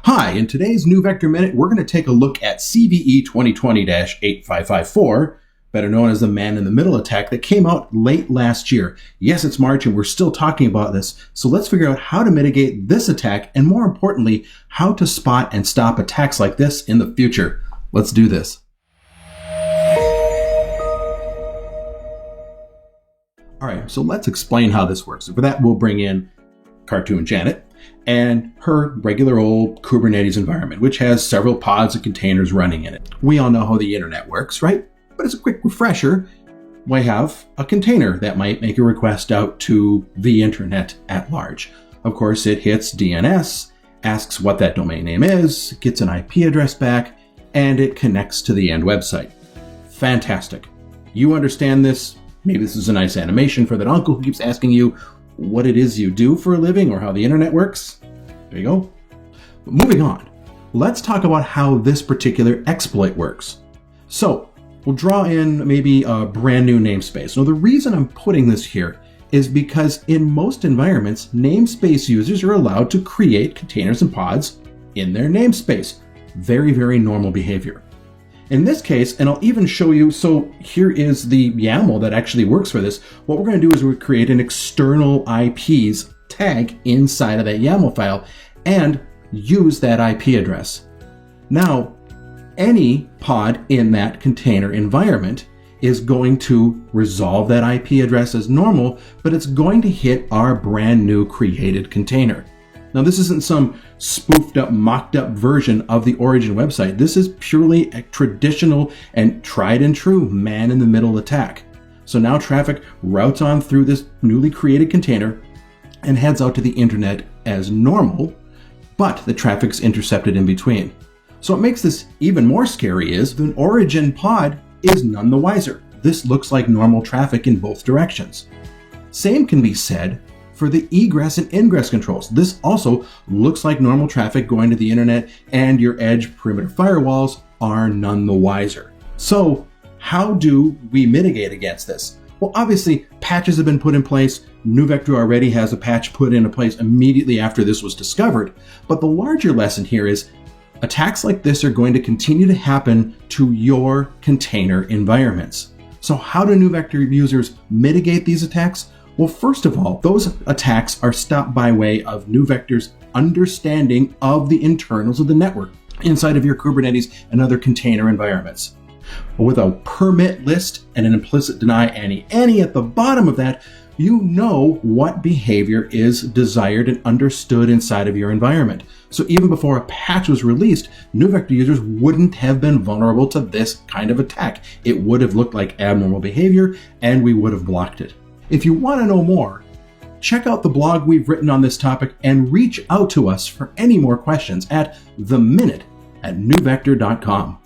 Hi, in today's NeuVector Minute, we're going to take a look at CVE 2020-8554, better known as the man-in-the-middle attack that came out late last year. Yes, it's March and we're still talking about this, so let's figure out how to mitigate this attack and, more importantly, how to spot and stop attacks like this in the future. Let's do this. All right, so let's explain how this works. For that, we'll bring in Cartoon Janet and her regular old Kubernetes environment, which has several pods and containers running in it. We all know how the internet works, right? But as a quick refresher, we have a container that might make a request out to the internet at large. Of course, it hits DNS, asks what that domain name is, gets an IP address back, and it connects to the end website. Fantastic. You understand this. Maybe this is a nice animation for that uncle who keeps asking you what it is you do for a living or how the internet works. There you go. But moving on, let's talk about how this particular exploit works. So we'll draw in maybe a brand new namespace. Now the reason I'm putting this here is because in most environments, namespace users are allowed to create containers and pods in their namespace. Very, very normal behavior. In this case, and I'll even show you, so here is the YAML that actually works for this. What we're going to do is we'll create an external IPs tag inside of that YAML file and use that IP address. Now, any pod in that container environment is going to resolve that IP address as normal, but it's going to hit our brand new created container. Now, this isn't some spoofed up, mocked up version of the origin website. This is purely a traditional and tried and true man-in-the-middle attack. So now traffic routes on through this newly created container and heads out to the internet as normal, but the traffic's intercepted in between. So what makes this even more scary is the origin pod is none the wiser. This looks like normal traffic in both directions. Same can be said for the egress and ingress controls. This also looks like normal traffic going to the internet, and your edge perimeter firewalls are none the wiser. So how do we mitigate against this? Well, obviously patches have been put in place. NeuVector already has a patch put into place immediately after this was discovered. But the larger lesson here is attacks like this are going to continue to happen to your container environments. So how do NeuVector users mitigate these attacks? Well, first of all, those attacks are stopped by way of NeuVector's understanding of the internals of the network inside of your Kubernetes and other container environments. With a permit list and an implicit deny any at the bottom of that, you know what behavior is desired and understood inside of your environment. So even before a patch was released, NeuVector users wouldn't have been vulnerable to this kind of attack. It would have looked like abnormal behavior and we would have blocked it. If you want to know more, check out the blog we've written on this topic and reach out to us for any more questions at theminute@neuvector.com.